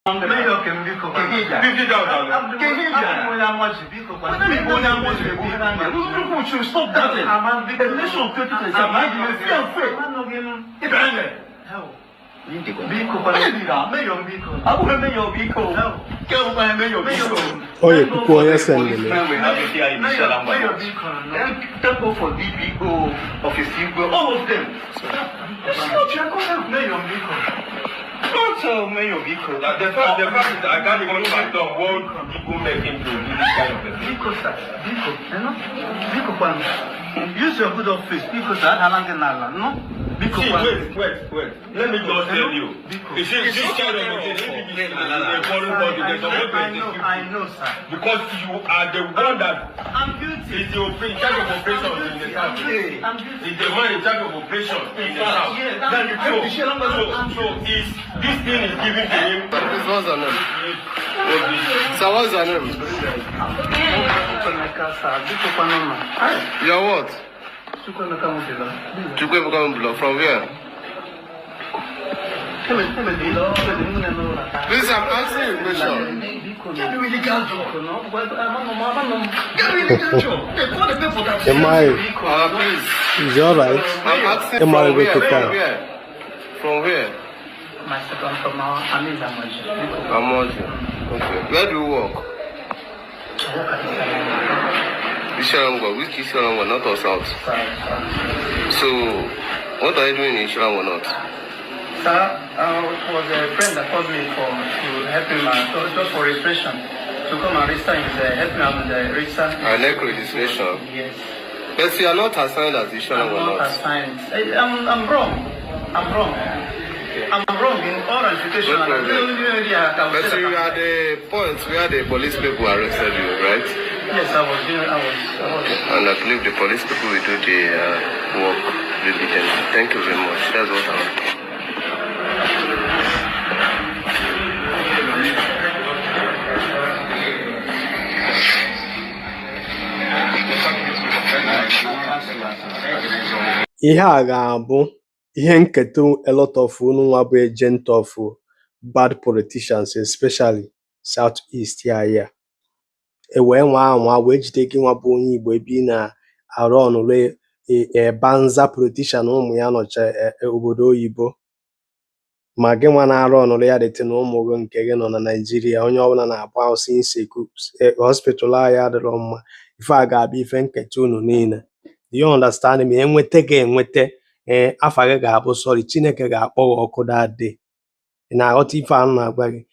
Meglio che mi dico che stop that. Oye, kuku onye sendele. All of them. So many people. The fact is that I can't even fathom what people make him to do this kind of a thing. Use your good office because I haven't no. See, wait. Let me just tell you. You see, this kind of a thing, I know, sir. Because you are the one that is the in charge of operations in the house. Is the man in charge of operations in the house. So this thing is given to him. What's your name? So what's your name? Your what? From where? Please, I'm asking you a question. Please. Is you alright? I'm asking From from where? From where? My second from Amoji. Okay. Where do you work? Isharangwa. Which Isharangwa? North or south? So, what are you doing in Isharangwa North? Sir, it was a friend that called me to help him just for registration. To come and register him, help me with the register. Registration? Yes. But you are not assigned as Isharangwa North. I'm not assigned. I'm wrong. I'm wrong in all ramifications. But you are the point where the police people arrested you, right? Yes, I was. And I believe the police people will do the work diligently. Thank you very much. That's what I want. Ihe a ga-abụ ihe nketa a lot of unu nwa bụ agent of bad politicians, especially Southeast ya. Wee nwa wee jide gị nwa bụ onye Igbo ebe ị na-arụ ọnụrụ banza politician ụmụ ya nọcha obodo oyibo, ma gị nwa na-arụ ọnụrụ ya dịtị na ụmụ gị nke gị nọ na Naijiria, onye ọbụla na-abụ ahụsị inseku hospital ahụ adịrọ mma. Ife a ga-abụ ife nketa unu niile. Do you understand me? Enweta ga-enweta afa gị ga-abụ sorry, Chineke ga-akpọ gị ọkụ that day. Na-aghọta ife ahụ na-agwa gị.